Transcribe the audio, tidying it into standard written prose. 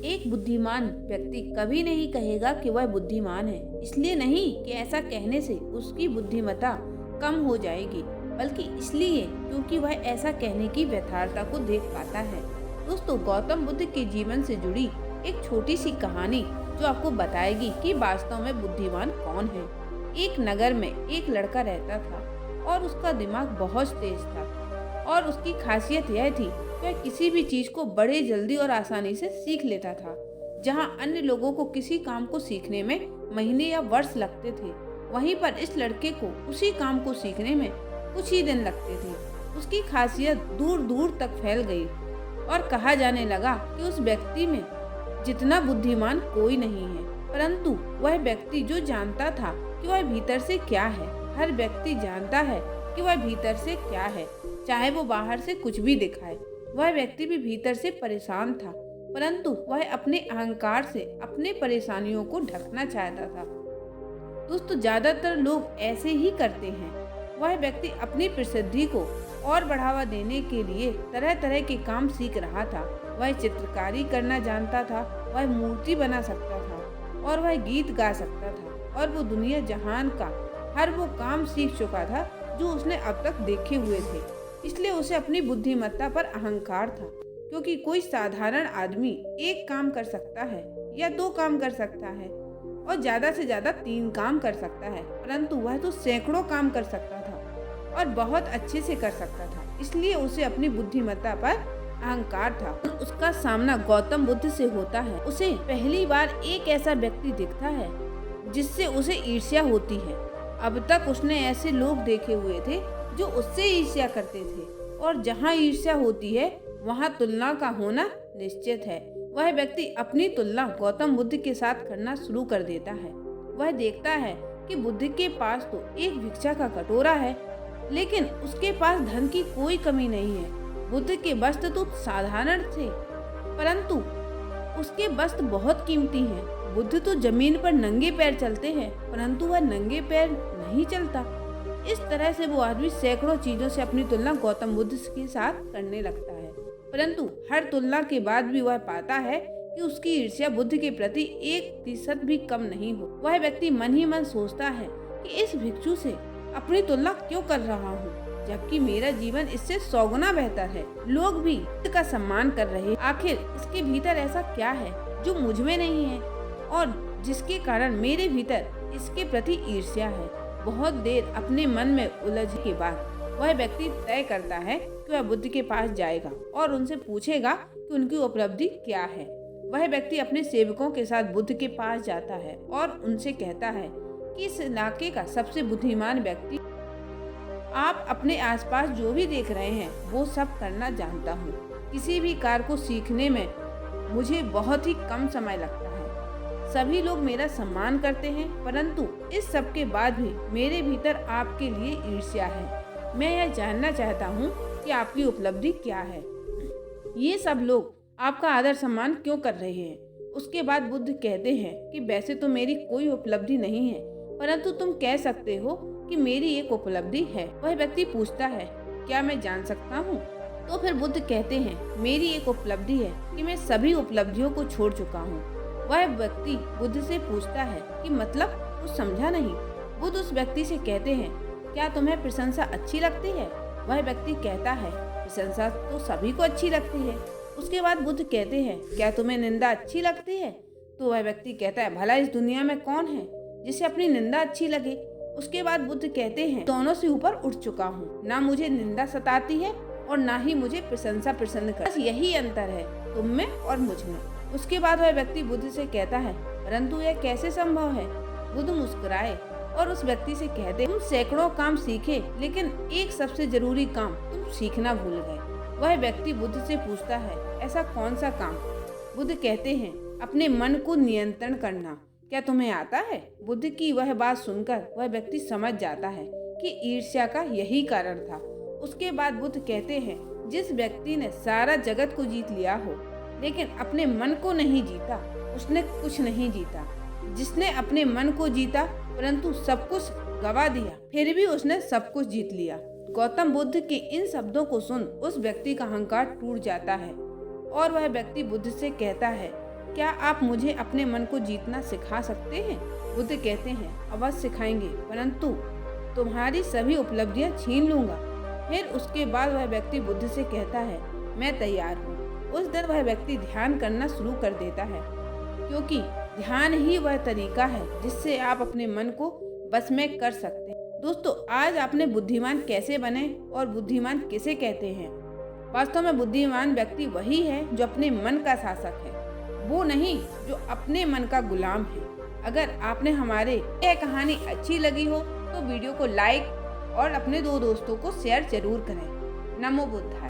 एक बुद्धिमान व्यक्ति कभी नहीं कहेगा कि वह बुद्धिमान है। इसलिए नहीं कि ऐसा कहने से उसकी बुद्धिमत्ता कम हो जाएगी, बल्कि इसलिए क्योंकि वह ऐसा कहने की यथार्थता को देख पाता है। दोस्तों, गौतम बुद्ध के जीवन से जुड़ी एक छोटी सी कहानी जो आपको बताएगी कि वास्तव में बुद्धिमान कौन है। एक नगर में एक लड़का रहता था और उसका दिमाग बहुत तेज था और उसकी खासियत यह थी कि वह किसी भी चीज को बड़े जल्दी और आसानी से सीख लेता था। जहां अन्य लोगों को किसी काम को सीखने में महीने या वर्ष लगते थे, वहीं पर इस लड़के को उसी काम को सीखने में कुछ ही दिन लगते थे। उसकी खासियत दूर दूर तक फैल गई और कहा जाने लगा कि उस व्यक्ति में जितना बुद्धिमान कोई नहीं है, परंतु वह व्यक्ति जो जानता था कि वह भीतर से क्या है। हर व्यक्ति जानता है कि वह भीतर से क्या है, चाहे वो बाहर से कुछ भी दिखाए। वह व्यक्ति भी भीतर से परेशान था, परंतु वह अपने अहंकार से अपने परेशानियों को ढकना चाहता था। दोस्तों, ज्यादातर लोग ऐसे ही करते हैं। वह व्यक्ति अपनी प्रसिद्धि को और बढ़ावा देने के लिए तरह तरह के काम सीख रहा था। वह चित्रकारी करना जानता था, वह मूर्ति बना सकता था और वह गीत गा सकता था और वो दुनिया जहान का हर वो काम सीख चुका था जो उसने अब तक देखे हुए थे। इसलिए उसे अपनी बुद्धिमत्ता पर अहंकार था, क्योंकि कोई साधारण आदमी एक काम कर सकता है या दो काम कर सकता है और ज्यादा से ज्यादा 3 काम कर सकता है, परंतु वह तो सैकड़ों काम कर सकता था और बहुत अच्छे से कर सकता था। इसलिए उसे अपनी बुद्धिमत्ता पर अहंकार था। उसका सामना गौतम बुद्ध से होता है। उसे पहली बार एक ऐसा व्यक्ति दिखता है जिससे उसे ईर्ष्या होती है। अब तक उसने ऐसे लोग देखे हुए थे जो उससे ईर्ष्या करते थे, और जहाँ ईर्ष्या होती है वहाँ तुलना का होना निश्चित है। वह व्यक्ति अपनी तुलना गौतम बुद्ध के साथ करना शुरू कर देता है। वह देखता है कि बुद्ध के पास तो एक भिक्षा का कटोरा है, लेकिन उसके पास धन की कोई कमी नहीं है। बुद्ध के वस्त्र तो साधारण थे, परंतु उसके वस्त्र बहुत कीमती हैं। बुद्ध तो जमीन पर नंगे पैर चलते हैं, परंतु वह नंगे पैर नहीं चलता। इस तरह से वो आदमी सैकड़ों चीजों से अपनी तुलना गौतम बुद्ध के साथ करने लगता है, परंतु हर तुलना के बाद भी वह पाता है कि उसकी ईर्ष्या बुद्ध के प्रति 1% भी कम नहीं हो। वह व्यक्ति मन ही मन सोचता है कि इस भिक्षु से अपनी तुलना क्यों कर रहा हूँ, जबकि मेरा जीवन इससे 100 गुना बेहतर है। लोग भी इसका सम्मान कर रहे हैं। आखिर इसके भीतर ऐसा क्या है जो मुझ में नहीं है और जिसके कारण मेरे भीतर इसके प्रति ईर्ष्या है। बहुत देर अपने मन में उलझने के बाद वह व्यक्ति तय करता है कि वह बुद्ध के पास जाएगा और उनसे पूछेगा कि उनकी उपलब्धि क्या है। वह व्यक्ति अपने सेवकों के साथ बुद्ध के पास जाता है और उनसे कहता है कि इस इलाके का सबसे बुद्धिमान व्यक्ति आप अपने आसपास जो भी देख रहे हैं वो सब करना जानता हूँ। किसी भी कार्य को सीखने में मुझे बहुत ही कम समय लगता है। सभी लोग मेरा सम्मान करते हैं, परंतु इस सब के बाद भी मेरे भीतर आपके लिए ईर्ष्या है। मैं यह जानना चाहता हूँ कि आपकी उपलब्धि क्या है। ये सब लोग आपका आदर सम्मान क्यों कर रहे हैं। उसके बाद बुद्ध कहते हैं कि वैसे तो मेरी कोई उपलब्धि नहीं है, परंतु तुम कह सकते हो कि मेरी एक उपलब्धि है। वह व्यक्ति पूछता है, क्या मैं जान सकता हूँ? तो फिर बुद्ध कहते हैं, मेरी एक उपलब्धि है कि मैं सभी उपलब्धियों को छोड़ चुका हूँ। वह व्यक्ति बुद्ध से पूछता है कि मतलब, कुछ समझा नहीं। बुद्ध उस व्यक्ति से कहते हैं, क्या तुम्हें प्रशंसा अच्छी लगती है? वह व्यक्ति कहता है, प्रशंसा तो सभी को अच्छी लगती है। उसके बाद बुद्ध कहते हैं, क्या तुम्हें निंदा अच्छी लगती है? तो वह व्यक्ति कहता है, भला इस दुनिया में कौन है जिसे अपनी निंदा अच्छी लगे? उसके बाद बुद्ध कहते हैं, दोनों से ऊपर उठ चुका हूँ। ना मुझे निंदा सताती है और ना ही मुझे प्रशंसा प्रसन्न कर। बस यही अंतर है तुम में और मुझ में। उसके बाद वह व्यक्ति बुद्ध से कहता है, परंतु यह कैसे संभव है? बुद्ध मुस्कुराए और उस व्यक्ति से कहते, तुम सैकड़ों काम सीखे, लेकिन एक सबसे जरूरी काम तुम सीखना भूल गए। वह व्यक्ति बुद्ध से पूछता है, ऐसा कौन सा काम? बुद्ध कहते हैं, अपने मन को नियंत्रण करना। क्या तुम्हें आता है? बुद्ध की वह बात सुनकर वह व्यक्ति समझ जाता है कि ईर्ष्या का यही कारण था। उसके बाद बुद्ध कहते हैं, जिस व्यक्ति ने सारा जगत को जीत लिया हो लेकिन अपने मन को नहीं जीता, उसने कुछ नहीं जीता। जिसने अपने मन को जीता परंतु सब कुछ गवा दिया, फिर भी उसने सब कुछ जीत लिया। गौतम बुद्ध के इन शब्दों को सुन उस व्यक्ति का अहंकार टूट जाता है और वह व्यक्ति बुद्ध से कहता है, क्या आप मुझे अपने मन को जीतना सिखा सकते हैं? बुद्ध कहते हैं, अवश्य सिखाएंगे, परंतु तुम्हारी सभी उपलब्धियां छीन लूंगा। फिर उसके बाद वह व्यक्ति बुद्ध से कहता है, मैं तैयार हूँ। उस दिन वह व्यक्ति ध्यान करना शुरू कर देता है, क्योंकि ध्यान ही वह तरीका है जिससे आप अपने मन को बस में कर सकते हैं। दोस्तों, आज आपने बुद्धिमान कैसे बने और बुद्धिमान किसे कहते हैं? वास्तव में बुद्धिमान व्यक्ति वही है जो अपने मन का शासक है, वो नहीं जो अपने मन का गुलाम है। अगर आपने हमारे यह कहानी अच्छी लगी हो तो वीडियो को लाइक और अपने 2 दोस्तों को शेयर जरूर करें। नमो बुद्धाय।